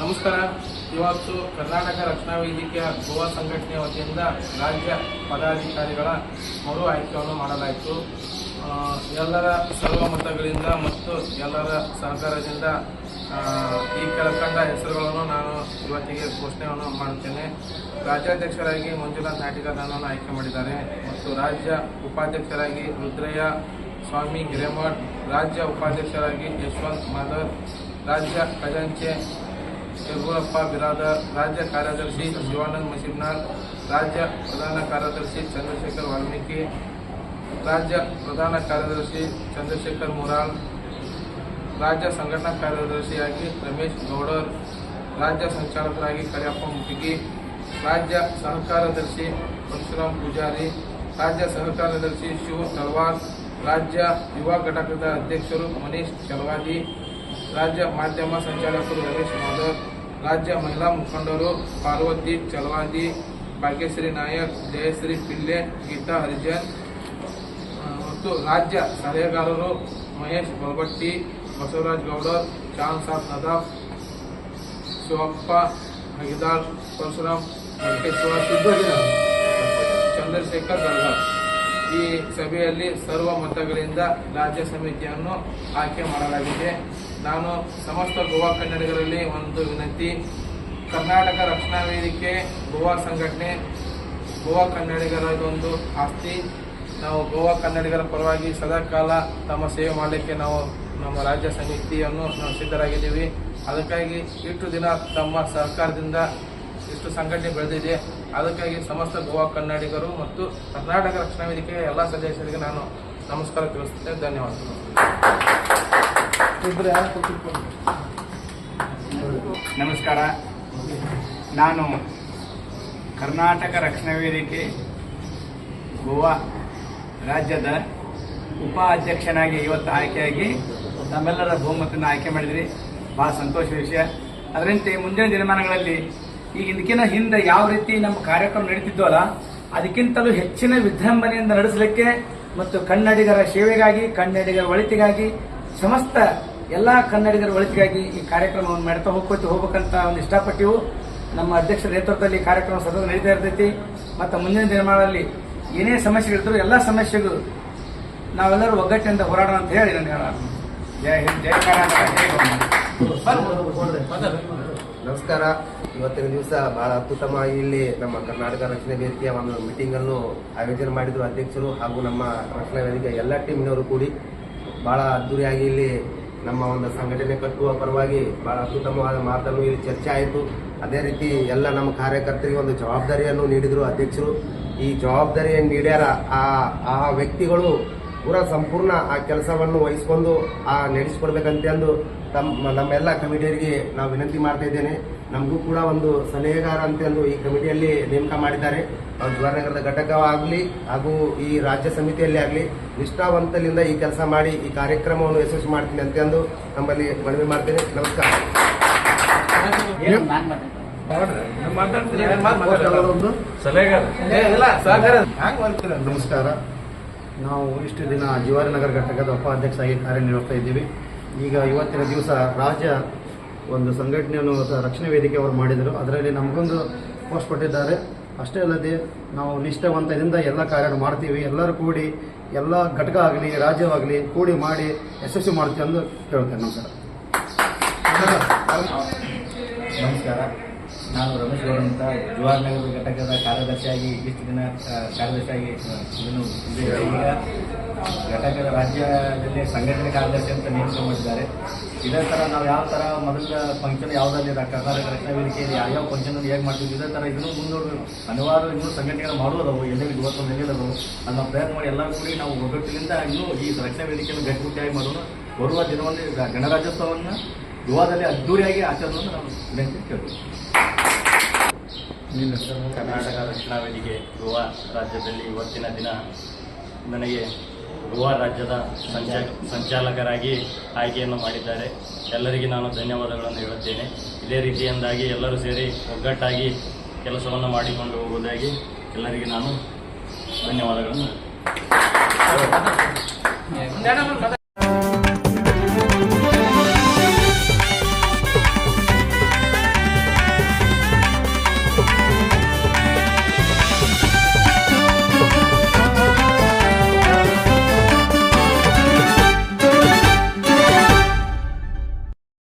ನಮಸ್ಕಾರ. ಇವತ್ತು ಕರ್ನಾಟಕ ರಕ್ಷಣಾ ವೇದಿಕೆಯ ಗೋವಾ ಸಂಘಟನೆಯ ವತಿಯಿಂದ ರಾಜ್ಯ ಪದಾಧಿಕಾರಿಗಳ ಮರು ಆಯ್ಕೆಯನ್ನು ಮಾಡಲಾಯಿತು. ಎಲ್ಲರ ಸರ್ವಮತಗಳಿಂದ ಮತ್ತು ಎಲ್ಲರ ಸಹಕಾರದಿಂದ ಈ ಕೆಳಕಂಡ ಹೆಸರುಗಳನ್ನು ನಾನು ಇವತ್ತಿಗೆ ಘೋಷಣೆಯನ್ನು ಮಾಡುತ್ತೇನೆ. ರಾಜ್ಯಾಧ್ಯಕ್ಷರಾಗಿ ಮಂಜುನಾಥ್ ನಾಟಿಗಾರನನ್ನು ಆಯ್ಕೆ ಮಾಡಿದ್ದಾರೆ ಮತ್ತು ರಾಜ್ಯ ಉಪಾಧ್ಯಕ್ಷರಾಗಿ ರುದ್ರಯ್ಯ ಸ್ವಾಮಿ ಹಿರೇಮಠ್, ರಾಜ್ಯ ಉಪಾಧ್ಯಕ್ಷರಾಗಿ ಯಶವಂತ್ ಮಾಧರ್, ರಾಜ್ಯ ಖಜಾಂಚಿ ಯಗೂರಪ್ಪ ಬಿರಾದರ್, ರಾಜ್ಯ ಕಾರ್ಯದರ್ಶಿ ಶಿವಾನಂದ್ ಮಶಿಬ್ನಾಳ್, ರಾಜ್ಯ ಪ್ರಧಾನ ಕಾರ್ಯದರ್ಶಿ ಚಂದ್ರಶೇಖರ್ ವಾಲ್ಮೀಕಿ, ರಾಜ್ಯ ಪ್ರಧಾನ ಕಾರ್ಯದರ್ಶಿ ಚಂದ್ರಶೇಖರ್ ಮುರಾಳ್, ರಾಜ್ಯ ಸಂಘಟನಾ ಕಾರ್ಯದರ್ಶಿಯಾಗಿ ರಮೇಶ್ ಗೌಡರ್, ರಾಜ್ಯ ಸಂಚಾಲಕರಾಗಿ ಕರಿಯಪ್ಪ ಮುಟ್ಟಿಗಿ, ರಾಜ್ಯ ಸಹಕಾರ್ಯದರ್ಶಿ ಪರಶುರಾಮ್ ಪೂಜಾರಿ, ರಾಜ್ಯ ಸಹಕಾರ್ಯದರ್ಶಿ ಶಿವ ತಳವಾರ್, ರಾಜ್ಯ ಯುವ ಘಟಕದ ಅಧ್ಯಕ್ಷರು ಮನೀಶ್ ಚಲವಾದಿ, ರಾಜ್ಯ ಮಾಧ್ಯಮ ಸಂಚಾಲಕರು ರಮೇಶ್ ಮಾಧವ್, ರಾಜ್ಯ ಮಹಿಳಾ ಮುಖಂಡರು ಪಾರ್ವತಿ ಚಲವಾದಿ, ಭಾಗ್ಯಶ್ರೀ ನಾಯಕ್, ಜಯಶ್ರೀ ಪಿಲ್ಲೆ, ಗೀತಾ ಹರಿಜನ್ ಮತ್ತು ರಾಜ್ಯ ಸಲಹೆಗಾರರು ಮಹೇಶ್ ಬಲ್ಬಟ್ಟಿ, ಬಸವರಾಜ್ ಗೌಡರ್, ಚಾಂದ್ ಸಾಬ್ ನದಾಫ್, ಶಿವಪ್ಪ ಹಗಿದಾಳ್, ಪರಶುರಾಮ್ ವೆಂಕಟೇಶ್ವರ, ಚಂದ್ರಶೇಖರ್ ಗರ್ಗರ್. ಈ ಸಭೆಯಲ್ಲಿ ಸರ್ವ ಮತಗಳಿಂದ ರಾಜ್ಯ ಸಮಿತಿಯನ್ನು ಆಯ್ಕೆ ಮಾಡಲಾಗಿದೆ. ನಾನು ಸಮಸ್ತ ಗೋವಾ ಕನ್ನಡಿಗರಲ್ಲಿ ಒಂದು ವಿನಂತಿ: ಕರ್ನಾಟಕ ರಕ್ಷಣಾ ವೇದಿಕೆ ಗೋವಾ ಸಂಘಟನೆ ಗೋವಾ ಕನ್ನಡಿಗರದೊಂದು ಆಸ್ತಿ. ನಾವು ಗೋವಾ ಕನ್ನಡಿಗರ ಪರವಾಗಿ ಸದಾಕಾಲ ತಮ್ಮ ಸೇವೆ ಮಾಡಲಿಕ್ಕೆ ನಾವು ನಮ್ಮ ರಾಜ್ಯ ಸಮಿತಿಯನ್ನು ನಾವು ಸಿದ್ಧರಾಗಿದ್ದೀವಿ. ಅದಕ್ಕಾಗಿ ಇಷ್ಟು ದಿನ ತಮ್ಮ ಸಹಕಾರದಿಂದ ಇಷ್ಟು ಸಂಘಟನೆ ಬೆಳೆದಿದೆ. ಅದಕ್ಕಾಗಿ ಸಮಸ್ತ ಗೋವಾ ಕನ್ನಡಿಗರು ಮತ್ತು ಕರ್ನಾಟಕ ರಕ್ಷಣಾ ವೇದಿಕೆಯ ಎಲ್ಲ ಸದಸ್ಯರಿಗೆ ನಾನು ನಮಸ್ಕಾರ ತಿಳಿಸುತ್ತೇನೆ. ಧನ್ಯವಾದಗಳು. ನಮಸ್ಕಾರ. ನಾನು ಕರ್ನಾಟಕ ರಕ್ಷಣಾ ವೇದಿಕೆ ಗೋವಾ ರಾಜ್ಯದ ಉಪಾಧ್ಯಕ್ಷನಾಗಿ ಇವತ್ತು ಆಯ್ಕೆಯಾಗಿ ನಮ್ಮೆಲ್ಲರ ಬಹುಮತವನ್ನು ಆಯ್ಕೆ ಮಾಡಿದ್ರಿ. ಬಹಳ ಸಂತೋಷದ ವಿಷಯ. ಅದರಂತೆ ಮುಂದಿನ ದಿನಮಾನಗಳಲ್ಲಿ ಈಗ ಇದಕ್ಕಿಂತ ಹಿಂದೆ ಯಾವ ರೀತಿ ನಮ್ಮ ಕಾರ್ಯಕ್ರಮ ನಡೀತಿದ್ವಲ್ಲ ಅದಕ್ಕಿಂತಲೂ ಹೆಚ್ಚಿನ ವಿಜೃಂಭಣೆಯಿಂದ ನಡೆಸಲಿಕ್ಕೆ ಮತ್ತು ಕನ್ನಡಿಗರ ಸೇವೆಗಾಗಿ, ಕನ್ನಡಿಗರ ಒಳಿತಿಗಾಗಿ, ಸಮಸ್ತ ಎಲ್ಲಾ ಕನ್ನಡಿಗರ ಒಳಿತಿಗಾಗಿ ಈ ಕಾರ್ಯಕ್ರಮವನ್ನು ಮಾಡ್ತಾ ಹೋಗ್ಬೇಕಂತ ಒಂದು ಇಷ್ಟಪಟ್ಟಿವು. ನಮ್ಮ ಅಧ್ಯಕ್ಷರ ನೇತೃತ್ವದಲ್ಲಿ ಕಾರ್ಯಕ್ರಮ ಸತತ ನಡೀತಾ ಇರ್ತೈತಿ. ಮತ್ತು ಮುಂದಿನ ದಿನಮಾನಗಳಲ್ಲಿ ಏನೇ ಸಮಸ್ಯೆಗಳಿದ್ರು ಎಲ್ಲ ಸಮಸ್ಯೆಗಳು ನಾವೆಲ್ಲರೂ ಒಗ್ಗಟ್ಟಿನಿಂದ ಹೋರಾಡೋಣ ಅಂತ ಹೇಳಿ ನಾನು ಹೇಳ. ಜೈ ಹಿಂದ್, ಜೈ ಕರ್ನಾಟಕ, ಜೈ ನಮಸ್ಕಾರ. ಇವತ್ತಿನ ದಿವಸ ಬಹಳ ಅತ್ಯುತ್ತಮವಾಗಿ ಇಲ್ಲಿ ನಮ್ಮ ಕರ್ನಾಟಕ ರಕ್ಷಣಾ ವೇದಿಕೆಯ ಒಂದು ಮೀಟಿಂಗ್ ಅನ್ನು ಆಯೋಜನೆ ಮಾಡಿದ್ರು ಅಧ್ಯಕ್ಷರು ಹಾಗೂ ನಮ್ಮ ರಕ್ಷಣಾ ವೇದಿಕೆಯ ಎಲ್ಲ ಟೀಮಿನವರು ಕೂಡಿ ಬಹಳ ಅದ್ದೂರಿಯಾಗಿ ಇಲ್ಲಿ ನಮ್ಮ ಒಂದು ಸಂಘಟನೆ ಕಟ್ಟುವ ಪರವಾಗಿ ಬಹಳ ಅತ್ಯುತ್ತಮವಾದ ಮಾತನ್ನು ಇಲ್ಲಿ ಚರ್ಚೆ ಆಯಿತು. ಅದೇ ರೀತಿ ಎಲ್ಲ ನಮ್ಮ ಕಾರ್ಯಕರ್ತರಿಗೆ ಒಂದು ಜವಾಬ್ದಾರಿಯನ್ನು ನೀಡಿದರು ಅಧ್ಯಕ್ಷರು. ಈ ಜವಾಬ್ದಾರಿಯನ್ನು ನೀಡ್ಯಾರ ಆ ವ್ಯಕ್ತಿಗಳು ಸಂಪೂರ್ಣ ಆ ಕೆಲಸವನ್ನು ವಹಿಸಿಕೊಂಡು ನಡೆಸಿಕೊಡ್ಬೇಕಂತಂದು ನಮ್ಮೆಲ್ಲ ಕಮಿಟಿಯವರಿಗೆ ನಾವು ವಿನಂತಿ ಮಾಡ್ತಾ ಇದ್ದೇನೆ. ನಮಗೂ ಕೂಡ ಒಂದು ಸಲಹೆಗಾರ ಅಂತಂದು ಈ ಕಮಿಟಿಯಲ್ಲಿ ನೇಮಕ ಮಾಡಿದ್ದಾರೆ. ಜವಾಹರನಗರದ ಘಟಕವಾಗಲಿ ಹಾಗೂ ಈ ರಾಜ್ಯ ಸಮಿತಿಯಲ್ಲಿ ಆಗಲಿ ನಿಷ್ಠಾವಂತದಿಂದ ಈ ಕೆಲಸ ಮಾಡಿ ಈ ಕಾರ್ಯಕ್ರಮವನ್ನು ಯಶಸ್ವಿ ಮಾಡ್ತೀನಿ ಅಂತಂದು ನಮ್ಮಲ್ಲಿ ಮನವಿ ಮಾಡ್ತೇನೆ. ನಮಸ್ಕಾರ. ನಮಸ್ಕಾರ. ನಾವು ಇಷ್ಟು ದಿನ ಜವಾಹರನಗರ ಘಟಕದ ಉಪಾಧ್ಯಕ್ಷರಾಗಿ ಕಾರ್ಯನಿರ್ವಹಿಸ್ತಾ ಇದ್ದೀವಿ. ಈಗ ಇವತ್ತಿನ ದಿವಸ ರಾಜ್ಯ ಒಂದು ಸಂಘಟನೆಯನ್ನು ರಕ್ಷಣಾ ವೇದಿಕೆ ಅವರು ಮಾಡಿದರು. ಅದರಲ್ಲಿ ನಮಗೊಂದು ಪೋಸ್ಟ್ ಕೊಟ್ಟಿದ್ದಾರೆ. ಅಷ್ಟೇ ಅಲ್ಲದೆ ನಾವು ನಿಷ್ಠಾವಂತದಿಂದ ಎಲ್ಲ ಕಾರ್ಯ ಮಾಡ್ತೀವಿ. ಎಲ್ಲರೂ ಕೂಡಿ ಎಲ್ಲ ಘಟಕ ಆಗಲಿ ರಾಜ್ಯವಾಗಲಿ ಕೂಡಿ ಮಾಡಿ ಯಶಸ್ವಿ ಮಾಡ್ತೀವಿ ಎಂದು ಹೇಳ್ತೇನೆ. ನಮಸ್ಕಾರ. ನಾನು ರಮೇಶ್ ಗೌಡ ಅಂತ ಜವಾಹರನಗರ ಘಟಕದ ಕಾರ್ಯದರ್ಶಿಯಾಗಿ ಇಷ್ಟು ದಿನ ಕಾರ್ಯದರ್ಶಿಯಾಗಿ ಈಗ ಘಟಕದ ರಾಜ್ಯದಲ್ಲಿ ಸಂಘಟನೆ ಕಾರ್ಯದರ್ಶಿ ಅಂತ ನೇಮಕ ಮಾಡಿದ್ದಾರೆ. ಇದೇ ಥರ ನಾವು ಯಾವ ಥರ ಮೊದಲ ಫಂಕ್ಷನ್ ಯಾವುದಲ್ಲಿ ಕರ್ನಾಟಕ ರಕ್ಷಣಾ ವೇದಿಕೆಯಲ್ಲಿ ಯಾವ್ಯಾವ ಫಂಕ್ಷನ್ ಹೇಗೆ ಮಾಡ್ತೀವಿ ಇದೇ ಥರ ಇನ್ನೂ ಮುಂದೂಡಬೇಕು. ಅನಿವಾರ್ಯ ಇನ್ನೂ ಸಂಘಟನೆಗಳು ಮಾಡೋದವು ಎಲ್ಲೆಲ್ಲಿ ಇವತ್ತೊಂದು ಎಲ್ಲೆಲ್ಲದವು ಅದನ್ನ ಪ್ರಯತ್ನ ಮಾಡಿ ಎಲ್ಲರೂ ಕೂಡಿ ನಾವು ಒಗ್ಗಟ್ಟಿನಿಂದ ಇನ್ನೂ ಈ ರಕ್ಷಣಾ ವೇದಿಕೆಯನ್ನು ಗಟ್ಟಿಮುಟ್ಟಿಯಾಗಿ ಮಾಡೋಣ. ಬರುವ ದಿನವನ್ನು ಗಣರಾಜ್ಯೋತ್ಸವವನ್ನು ಗೋವಾದಲ್ಲಿ ಅದ್ದೂರಿಯಾಗಿ ಆಚರಣೆಯನ್ನು ನಾವು ವಿನಂತಿ ಕೇಳ್ತೀವಿ. ಕರ್ನಾಟಕ ರಕ್ಷಣಾ ವೇದಿಕೆ ಗೋವಾ ರಾಜ್ಯದಲ್ಲಿ ಇವತ್ತಿನ ದಿನ ನನಗೆ ಗೋವಾ ರಾಜ್ಯದ ಸಂಚಾಲಕರಾಗಿ ಆಯ್ಕೆಯನ್ನು ಮಾಡಿದ್ದಾರೆ. ಎಲ್ಲರಿಗೆ ನಾನು ಧನ್ಯವಾದಗಳನ್ನು ಹೇಳುತ್ತೇನೆ. ಇದೇ ರೀತಿಯಿಂದಾಗಿ ಎಲ್ಲರೂ ಸೇರಿ ಒಗ್ಗಟ್ಟಾಗಿ ಕೆಲಸವನ್ನು ಮಾಡಿಕೊಂಡು ಹೋಗುವುದಾಗಿ ಎಲ್ಲರಿಗೆ ನಾನು ಧನ್ಯವಾದಗಳನ್ನು